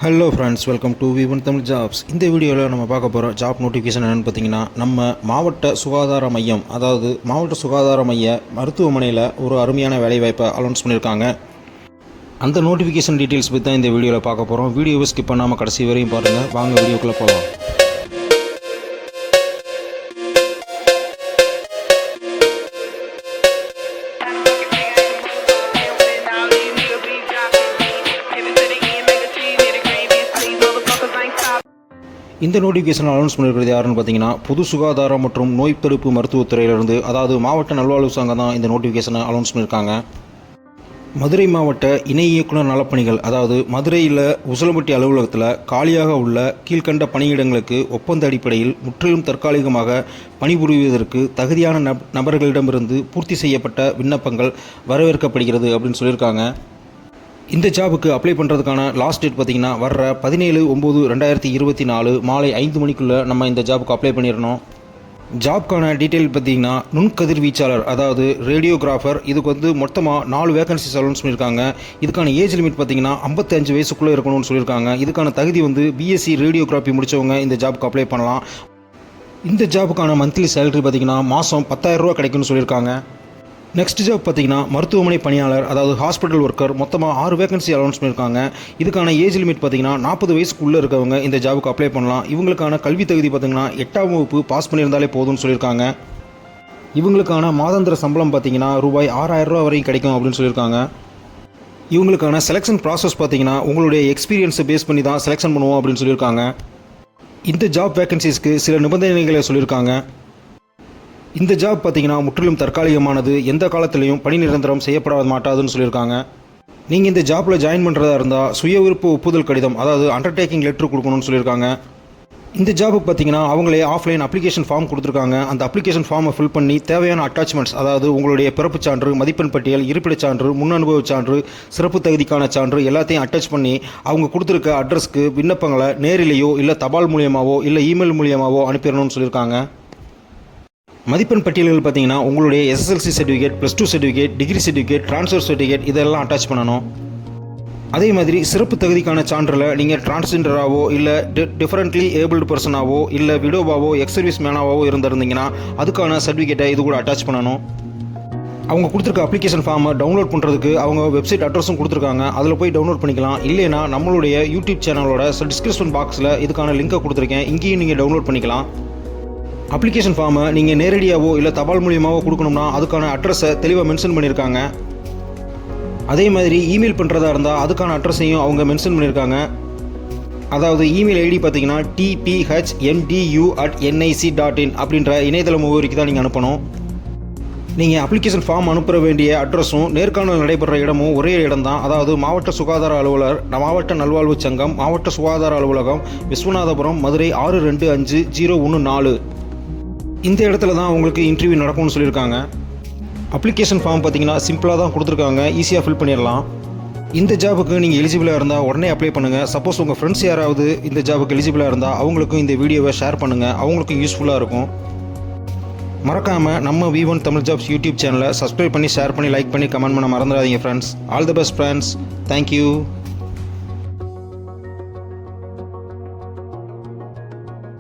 Hello friends, welcome to V1 Tamil jobs. இந்த வீடியோவில் நம்ம பார்க்க போகிற ஜாப் நோட்டிஃபிகேஷன் என்னென்னு பார்த்தீங்கன்னா, நம்ம மாவட்ட சுகாதார மையம், அதாவது மாவட்ட சுகாதார மைய மருத்துவமனையில் ஒரு அருமையான வேலைவாய்ப்பை அனௌன்ஸ் பண்ணியிருக்காங்க. அந்த நோட்டிஃபிகேஷன் டீட்டெயில்ஸ் பற்றி தான் இந்த வீடியோவில் பார்க்க போகிறோம். வீடியோவை ஸ்கிப் பண்ணாமல் கடைசி வரையும் பாருங்கள். வாங்க வீடியோக்குள்ளே போகலாம். இந்த நோட்டிஃபிகேஷன் அனௌன்ஸ் பண்ணியிருக்கிறது யாருன்னு பார்த்தீங்கன்னா, பொது சுகாதாரம் மற்றும் நோய் தடுப்பு மருத்துவத்துறையிலிருந்து, அதாவது மாவட்ட நல்வாழ்வு சங்கம் தான் இந்த நோட்டிஃபிகேஷனை அனௌன்ஸ் பண்ணியிருக்காங்க. மதுரை மாவட்ட இணை இயக்குனர் நலப்பணிகள், அதாவது மதுரையில் உசிலம்பட்டி அலுவலகத்தில் காலியாக உள்ள கீழ்கண்ட பணியிடங்களுக்கு ஒப்பந்த அடிப்படையில் முற்றிலும் தற்காலிகமாக பணிபுரிவதற்கு தகுதியான நபர்களிடமிருந்து பூர்த்தி செய்யப்பட்ட விண்ணப்பங்கள் வரவேற்கப்படுகிறது அப்படின்னு சொல்லியிருக்காங்க. இந்த ஜாபுக்கு அப்ளை பண்ணுறதுக்கான லாஸ்ட் டேட் பார்த்திங்கன்னா வர்ற 17/9/2024 மாலை 5 மணிக்குள்ளே நம்ம இந்த ஜாபுக்கு அப்ளை பண்ணிடணும். ஜாப்க்கான டீட்டெயில் பார்த்திங்கன்னா, நுண்கதிர்வீச்சாளர், அதாவது ரேடியோகிராஃபர். இதுக்கு மொத்தமாக 4 வேகன்சிஸ் அனௌன்ஸ் பண்ணியிருக்காங்க. இதுக்கான ஏஜ் லிமிட் பார்த்திங்கன்னா 55 வயசுக்குள்ளே இருக்கணும்னு சொல்லியிருக்காங்க. இதுக்கான தகுதி BSc ரேடியோகிராஃபி முடித்தவங்க இந்த ஜாபுக்கு அப்ளை பண்ணலாம். இந்த ஜாபுக்கான மந்த்லி சேலரி பார்த்திங்கன்னா மாதம் 10,000 ரூபா கிடைக்கும்னு சொல்லியிருக்காங்க. நெக்ஸ்ட் ஜாப் பார்த்திங்கன்னா மருத்துவமனை பணியாளர், அதாவது ஹாஸ்பிட்டல் ஒர்க்கர். மொத்தமாக 6 வேகன்சி அனௌன்ஸ் பண்ணியிருக்காங்க. இதுக்கான ஏஜ் லிமிட் பார்த்திங்கன்னா 40 வயசுக்குள்ளே இருக்கவங்க இந்த ஜாபுக்கு அப்ளை பண்ணலாம். இவங்களுக்கான கல்வி தகுதி பார்த்திங்கன்னா 8ஆம் வகுப்பு பாஸ் பண்ணியிருந்தாலே போதும்னு சொல்லியிருக்காங்க. இவங்களுக்கான மாதாந்திர சம்பளம் பார்த்திங்கன்னா ரூபாய் 6,000 ரூபா வரைக்கும் கிடைக்கும் அப்படின்னு சொல்லியிருக்காங்க. இவங்களுக்கான செலெக்ஷன் ப்ராசஸ் பார்த்திங்கன்னா உங்களுடைய எக்ஸ்பீரியன்ஸை பேஸ் பண்ணி தான் செலெக்ஷன் பண்ணுவோம் அப்படின்னு சொல்லியிருக்காங்க. இந்த ஜாப் வேகன்சிஸ்க்கு சில நிபந்தனைகளை சொல்லியிருக்காங்க. இந்த ஜாப் பார்த்திங்கன்னா முற்றிலும் தற்காலிகமானது, எந்த காலத்திலையும் பணி நிரந்தரம் செய்யப்பட மாட்டாதுன்னு சொல்லியிருக்காங்க. நீங்கள் இந்த ஜாப்பில் ஜாயின் பண்ணுறதா இருந்தால் சுய விருப்ப ஒப்புதல் கடிதம், அதாவது அண்டர்டேக்கிங் லெட்ரு கொடுக்கணும்னு சொல்லியிருக்காங்க. இந்த ஜாபுக்கு பார்த்திங்கன்னா அவங்களே ஆஃப்லைன் அப்ளிகேஷன் ஃபார்ம் கொடுத்துருக்காங்க. அந்த அப்ளிகேஷன் ஃபார்மை ஃபில் பண்ணி தேவையான அட்டாச்மெண்ட்ஸ், அதாவது உங்களுடைய பிறப்பு சான்று, மதிப்பெண் பட்டியல், இருப்பிடச் சான்று, முன் அனுபவ சான்று, சிறப்பு தகுதிக்கான சான்று எல்லாத்தையும் அட்டாச் பண்ணி அவங்க கொடுத்துருக்க அட்ரஸ்க்கு விண்ணப்பங்களை நேரிலேயோ இல்லை தபால் மூலியமாகவோ இல்லை இமெயில் மூலியமாகவோ அனுப்பிடணும்னு சொல்லியிருக்காங்க. மதிப்பெண் பட்டியல்கள் பார்த்திங்கன்னா உங்களுடைய SSLC certificate, +2 certificate, degree certificate, transfer certificate இதெல்லாம் அட்டாச் பண்ணணும். அதே மாதிரி சிறப்பு தகுதிக்கான சான்றில் நீங்கள் டிரான்ஸ்ஜெண்டராகவோ இல்லை டிஃபரெண்ட்லி ஏபிள்டு பர்சனாகவோ இல்லை விடோவாவோ எக்ஸர்வீஸ் மேனாவோ இருந்திருந்தீங்கன்னா அதுக்கான சர்டிஃபிகேட்டை இது கூட அட்டாச் பண்ணணும். அவங்க கொடுத்துருக்க அப்ளிகேஷன் ஃபார்மை டவுன்லோட் பண்ணுறதுக்கு அவங்க வெப்சைட் அட்ரஸும் கொடுத்துருக்காங்க. அதில் போய் டவுன்லோட் பண்ணிக்கலாம். இல்லைனா நம்மளுடைய யூடியூப் சேனலோட டிஸ்கிரிப்ஷன் பாக்ஸில் இதுக்கான லிங்கை கொடுத்துருக்கேன், இங்கேயும் நீங்கள் டவுன்லோட் பண்ணிக்கலாம். அப்ளிகேஷன் ஃபார்மை நீங்கள் நேரடியாகவோ இல்லை தபால் மூலியமாகவோ கொடுக்கணும்னா அதுக்கான அட்ரஸை தெளிவாக மென்ஷன் பண்ணியிருக்காங்க. அதே மாதிரி இமெயில் பண்ணுறதா இருந்தால் அதுக்கான அட்ரஸையும் அவங்க மென்ஷன் பண்ணியிருக்காங்க. அதாவது இமெயில் ஐடி பார்த்திங்கன்னா tphmdu@nic.in அப்படின்ற இணையதள முகவரிக்கு தான் நீங்கள் அனுப்பணும். நீங்கள் அப்ளிகேஷன் ஃபார்ம் அனுப்ப வேண்டிய அட்ரஸும் நேர்காணல் நடைபெற இடமும் ஒரே இடம் தான். அதாவது மாவட்ட சுகாதார அலுவலர், மாவட்ட நல்வாழ்வு சங்கம், மாவட்ட சுகாதார அலுவலகம், விஸ்வநாதபுரம், மதுரை 625014. இந்த இடத்துல தான் உங்களுக்கு இன்டர்வியூ நடக்கும்னு சொல்லியிருக்காங்க. அப்ளிகேஷன் ஃபார்ம் பார்த்திங்கன்னா சிம்பிளாக தான் கொடுத்துருக்காங்க, ஈஸியாக ஃபில் பண்ணிடலாம். இந்த ஜாபுக்கு நீங்கள் எலிஜிபிளாக இருந்தால் உடனே அப்ளை பண்ணுங்கள். சப்போஸ் உங்கள் ஃப்ரெண்ட்ஸ் யாராவது இந்த ஜாபுக்கு எலிஜிபிளாக இருந்தால் அவங்களுக்கும் இந்த வீடியோவை ஷேர் பண்ணுங்கள், அவங்களுக்கும் யூஸ்ஃபுல்லாக இருக்கும். மறக்காமல் நம்ம V1 தமிழ் ஜாப்ஸ் யூடியூப் சேனலை சப்ஸ்கிரைப் பண்ணி, ஷேர் பண்ணி, லைக் பண்ணி, கமெண்ட் பண்ண மறந்துடாதீங்க friends. All the best friends. Thank you.